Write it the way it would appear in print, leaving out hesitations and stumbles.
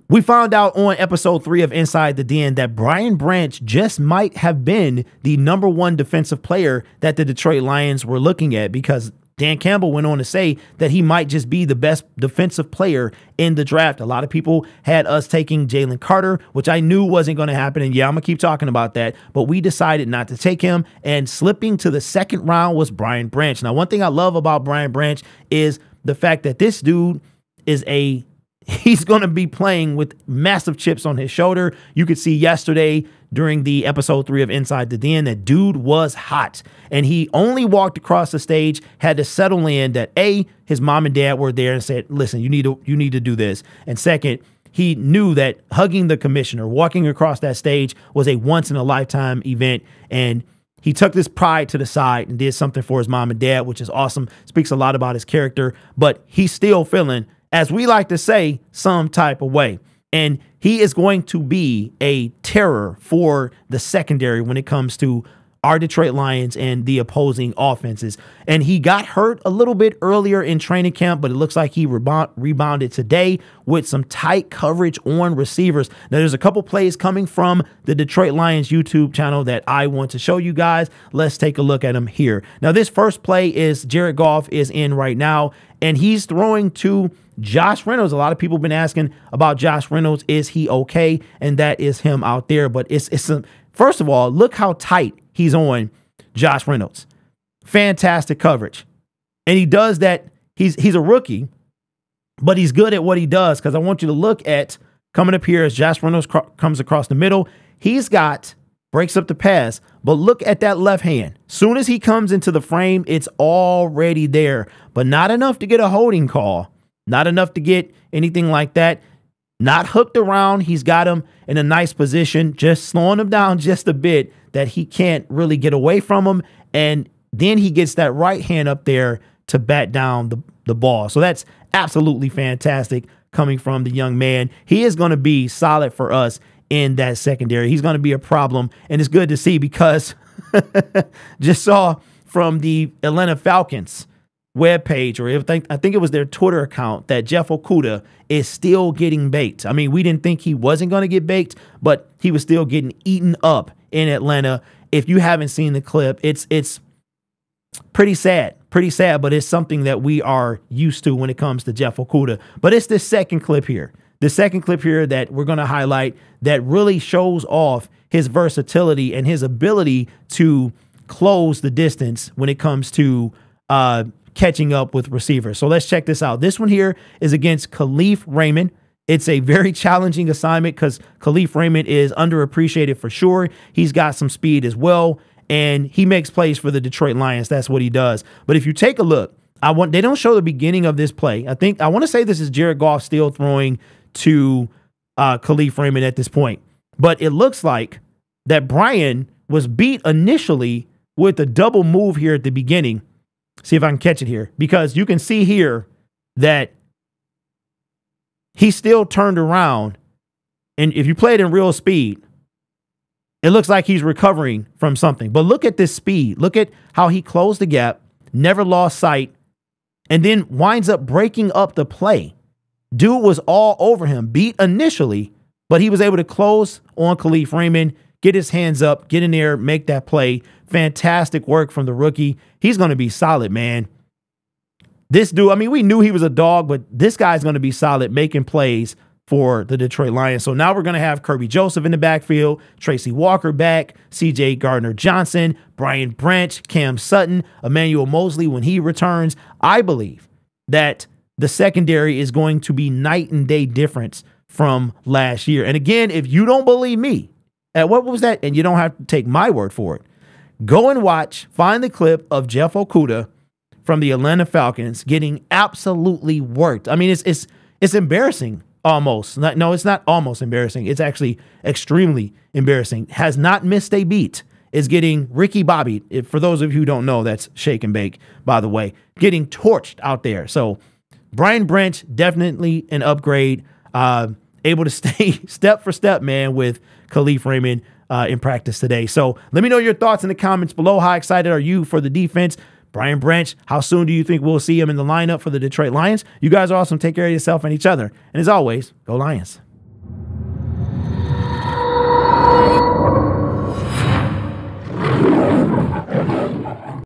We found out on episode 3 of Inside the Den that Brian Branch just might have been the #1 defensive player that the Detroit Lions were looking at, because Dan Campbell went on to say that he might just be the best defensive player in the draft. A lot of people had us taking Jalen Carter, which I knew wasn't going to happen. And yeah, I'm going to keep talking about that. But we decided not to take him, and slipping to the second round was Brian Branch. Now, one thing I love about Brian Branch is the fact that this dude is he's going to be playing with massive chips on his shoulder. You could see yesterday during the episode 3 of Inside the Den that dude was hot, and he only walked across the stage, had to settle in that his mom and dad were there and said, listen, you need to do this. And second, he knew that hugging the commissioner, walking across that stage, was a once in a lifetime event. And he took this pride to the side and did something for his mom and dad, which is awesome. Speaks a lot about his character, but he's still feeling, as we like to say, some type of way. And he is going to be a terror for the secondary when it comes to our Detroit Lions and the opposing offenses. And he got hurt a little bit earlier in training camp, but it looks like he rebounded today with some tight coverage on receivers. Now, there's a couple plays coming from the Detroit Lions YouTube channel that I want to show you guys. Let's take a look at them here. Now, this first play is Jared Goff is in right now, and he's throwing to Josh Reynolds. A lot of people have been asking about Josh Reynolds. Is he okay? And that is him out there. But first of all, look how tight he's on Josh Reynolds. Fantastic coverage. And he does that. He's a rookie, but he's good at what he does, because I want you to look at coming up here as Josh Reynolds comes across the middle. Breaks up the pass, but look at that left hand. Soon as he comes into the frame, it's already there, but not enough to get a holding call. Not enough to get anything like that. Not hooked around. He's got him in a nice position, just slowing him down just a bit that he can't really get away from him. And then he gets that right hand up there to bat down the ball. So that's absolutely fantastic coming from the young man. He is going to be solid for us in that secondary. He's going to be a problem. And it's good to see, because just saw from the Atlanta Falcons webpage, or I think it was their Twitter account, that Jeff Okudah is still getting baked. I mean, we didn't think he wasn't going to get baked, but he was still getting eaten up in Atlanta. If you haven't seen the clip, it's pretty sad, but it's something that we are used to when it comes to Jeff Okudah. But it's the second clip here that we're going to highlight that really shows off his versatility and his ability to close the distance when it comes to catching up with receivers. So let's check this out. This one here is against Khalif Raymond. It's a very challenging assignment because Khalif Raymond is underappreciated for sure. He's got some speed as well, and he makes plays for the Detroit Lions. That's what he does. But if you take a look, they don't show the beginning of this play. I want to say this is Jared Goff still throwing to Khalif Raymond at this point. But it looks like that Brian was beat initially with a double move here at the beginning. See if I can catch it here, because you can see here that he still turned around. And if you play it in real speed, it looks like he's recovering from something. But look at this speed. Look at how he closed the gap, never lost sight, and then winds up breaking up the play. Dude was all over him, beat initially, but he was able to close on Khalif Raymond, get his hands up, get in there, make that play. Fantastic work from the rookie. He's going to be solid, man. This dude, I mean, we knew he was a dog, but this guy's going to be solid making plays for the Detroit Lions. So now we're going to have Kirby Joseph in the backfield, Tracy Walker back, CJ Gardner-Johnson, Brian Branch, Cam Sutton, Emmanuel Mosley when he returns. I believe that the secondary is going to be night and day difference from last year. And again, if you don't believe me, what was that? And you don't have to take my word for it. Go and find the clip of Jeff Okudah from the Atlanta Falcons getting absolutely worked. I mean, it's embarrassing almost. No, it's not almost embarrassing. It's actually extremely embarrassing. Has not missed a beat. Is getting Ricky Bobby. For those of you who don't know, that's Shake and Bake, by the way, getting torched out there. So Brian Branch, definitely an upgrade. Able to stay step for step, man, with Khalif Raymond in practice today. So let me know your thoughts in the comments below. How excited are you for the defense? Brian Branch, how soon do you think we'll see him in the lineup for the Detroit Lions? You guys are awesome. Take care of yourself and each other. And as always, go Lions.